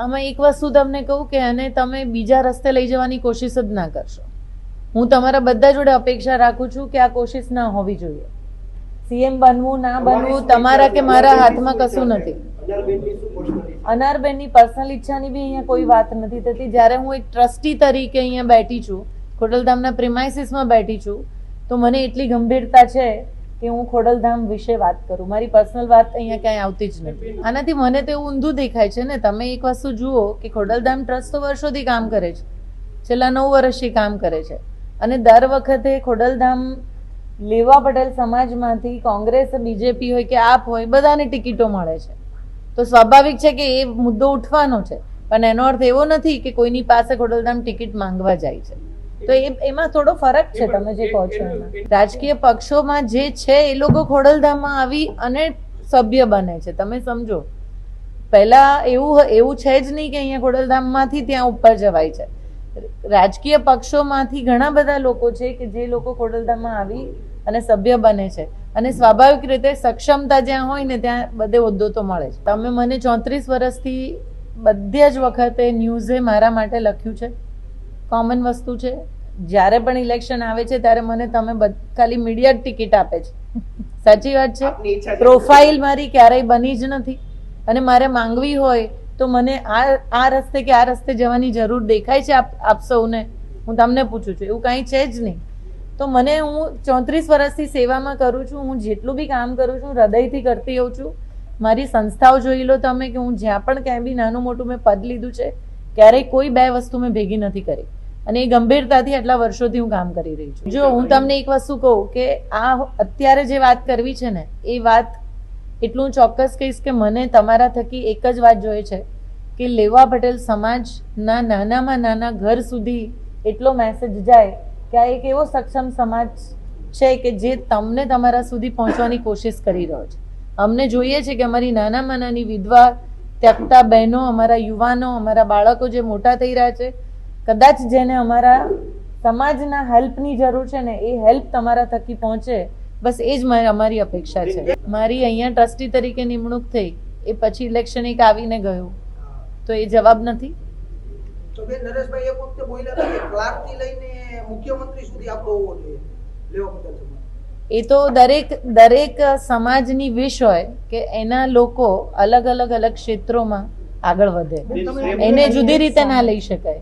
આમાં એક વસ્તુ તમને કહું કે અને તમે બીજા રસ્તે લઈ જવાની કોશિશ જ ના કરશો. હું તમારા બધા જોડે અપેક્ષા રાખું છું કે આ કોશિશ ના હોવી જોઈએ. સીએમ બનવું ના બનવું તમારા કે મારા હાથમાં કશું નથી. અનારબેનની પર્સનલ ઈચ્છાની બી અહીંયા કોઈ વાત નથી થતી. જ્યારે હું એક ટ્રસ્ટી તરીકે અહીંયા બેઠી છું, ખોડલધામના પ્રિમાઇસીસમાં બેઠી છું, તો મને એટલી ગંભીરતા છે કે હું ખોડલધામ વિશે વાત કરું. મારી પર્સનલ વાત અહીંયા ક્યાંય આવતી જ નથી. આનાથી મને તો એવું ઊંધું દેખાય છે ને. તમે એક વસ્તુ જુઓ કે ખોડલધામ ટ્રસ્ટ તો વર્ષોથી કામ કરે છે, છેલ્લા 9 વર્ષથી કામ કરે છે, અને દર વખતે ખોડલધામ લેવા પટેલ સમાજમાંથી કોંગ્રેસ, બીજેપી હોય કે આપ હોય, બધાને ટિકિટો મળે છે. તો સ્વાભાવિક છે કે એ મુદ્દો ઉઠવાનો છે, પણ એનો અર્થ એવો નથી કે કોઈની પાસે ખોડલધામ ટિકિટ માંગવા જાય છે. તો એમાં થોડો ફરક છે. તમે જે કહો છો એમાં રાજકીય પક્ષોમાં જે છે એ લોકો ખોડલધામમાં આવી અને સભ્ય બને છે. તમે સમજો, પહેલા એવું છે જ નહીં કે અહીંયા ખોડલધામમાંથી ત્યાં ઉપર જવાય છે. રાજકીય પક્ષોમાંથી ઘણા બધા લોકો છે કે જે લોકો ખોડલધામમાં આવી અને સભ્ય બને છે, અને સ્વાભાવિક રીતે સક્ષમતા જ્યાં હોય ને ત્યાં બધે હોદ્દો તો મળે છે. તમે મને 34 વર્ષથી બધે જ વખતે ન્યૂઝે મારા માટે લખ્યું છે. કોમન વસ્તુ છે, જ્યારે પણ ઇલેક્શન આવે છે ત્યારે મને તમે ખાલી મીડિયા ટિકિટ આપે છે. સાચી વાત છે. પ્રોફાઇલ મારી ક્યારેય બની જ નથી, અને મારે માંગવી હોય તો મને આ રસ્તે કે આ રસ્તે જવાની જરૂર દેખાય છે આપ સૌને? હું તમને પૂછું છું, એવું કાંઈ છે જ નહીં. તો હું 34 વર્ષથી સેવામાં કરું છું. હું જેટલું બી કામ કરું છું હૃદયથી કરતી હોઉં છું. મારી સંસ્થાઓ જોઈ લો તમે, કે હું જ્યાં પણ ક્યાંય બી નાનું મોટું મેં પદ લીધું છે, ક્યારેય કોઈ 2 વસ્તુ મેં ભેગી નથી કરી, અને એ ગંભીરતાથી આટલા વર્ષોથી હું કામ કરી રહી છું. જો હું તમને એક વસ્તુ કહું કે આ અત્યારે જે વાત કરવી છે ને, એ વાત એટલું ચોક્કસ કહીશ કે મને તમારા થકી એક જ વાત જોઈએ છે કે લેવા પટેલ સમાજના નાનામાં નાના ઘર સુધી એટલો મેસેજ જાય કે આ એક એવો સક્ષમ સમાજ છે કે જે તમને તમારા સુધી પહોંચવાની કોશિશ કરી રહ્યો છે. અમને જોઈએ છે કે અમારી નાનામાં નાની વિધવા ત્યક્તા બહેનો, અમારા યુવાનો, અમારા બાળકો જે મોટા થઈ રહ્યા છે, કદાચ જેને અમારા સમાજના હેલ્પની જરૂર છે ને, એ હેલ્પ તમારા થકી પહોંચે, બસ એ જ અમારી અપેક્ષા છે. મારી અહીંયા ટ્રસ્ટી તરીકે નિમણૂક થઈ એ પછી ઇલેક્શન એક આવીને ગયું, તો એ જવાબ નથી. તો બેન નરેશભાઈ એક વખતે બોલ્યા હતા કે ક્લાર્કથી લઈને મુખ્યમંત્રી સુધી આપણો હોવો જોઈએ લેવા પટેલ સમાજ. એ તો દરેક સમાજની વિશ હોય કે એના લોકો અલગ અલગ ક્ષેત્રોમાં આગળ વધે, એને જુદી રીતે ના લઈ શકાય.